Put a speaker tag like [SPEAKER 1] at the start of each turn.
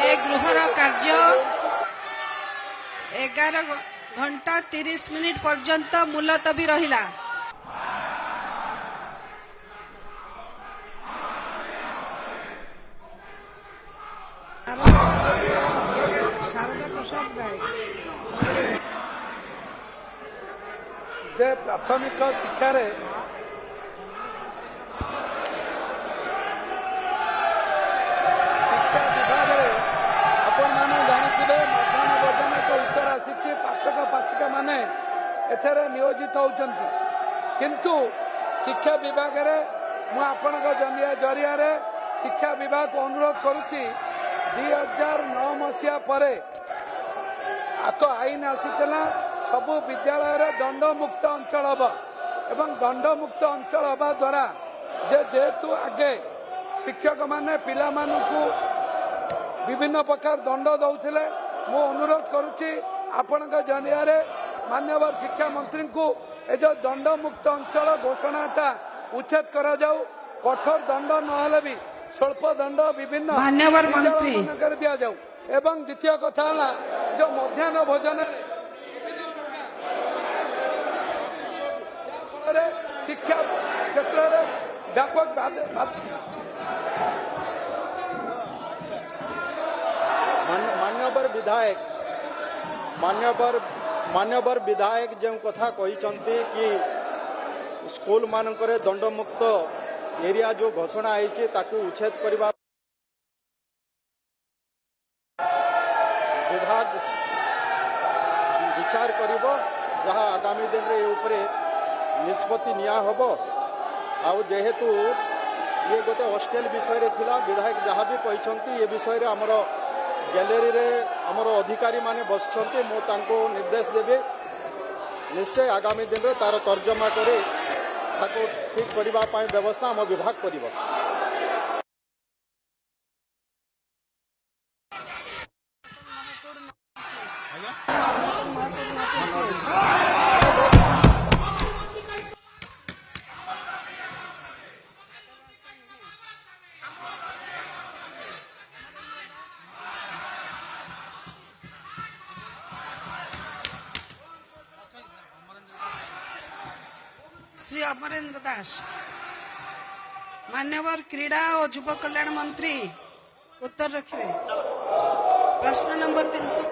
[SPEAKER 1] ए गृहर कार्य 11 घंटा 30 मिनिट पर्यंत मुलतवी रहिला। शारदा प्रसाद राय
[SPEAKER 2] जे प्राथमिक शिक्षा रे शिक्षा विभाग रे आपण माने जानिथिबे मध्याह्न भोजन एक उत्तर आसी पाचक पाचिका माने एथरे नियोजित होउचंती किंतु शिक्षा विभाग रे मु आपनक जरिया रे शिक्षा विभाग को अनुरोध करुची 2009 मसीहा परे आक आईन आसीला सबु विद्यालय दंडमुक्त अंचल हम एवं दंडमुक्त अंचल हवा द्वारा जेहेतु आगे शिक्षक माने पिला मानकु विभिन्न प्रकार दंड दौथिले मु अनुरोध करुची आपनक जरिया रे माननीय शिक्षा मंत्री को ए जो दंडमुक्त अंचल घोषणाटा उच्छेद करा जाऊ कठोर दंड नहले भी स्वल्प दंड विभिन्न
[SPEAKER 1] मान्यवर मंत्री
[SPEAKER 2] दिया जाऊ एवं द्वितीय कथा जो मध्याह्न भोजन शिक्षा क्षेत्र में व्यापक
[SPEAKER 3] मान्यवर विधायक जो कथा कहते कि स्कूल मानकरे दंडमुक्त एरिया जो घोषणा है ताकू उच्छेद करने विभाग विचार करिबो जहाँ आगामी दिन रे ऊपर निष्पत्ति निया हबो आउ जेहेतु ये गोटे हॉस्टेल विषय थिला विधायक जहाँ भी कहते ये विषय आमर गैलेरी रे आमर अधिकारी माने बसछंती मो तांको निर्देश देबे निश्चय आगामी दिन रे तार तर्जमा करे ताको ठीक करबा पाई व्यवस्था आम विभाग करिबो।
[SPEAKER 1] श्री अमरेंद्र दास मान्यवर क्रीड़ा और युव कल्याण मंत्री उत्तर रखिए। प्रश्न नंबर 300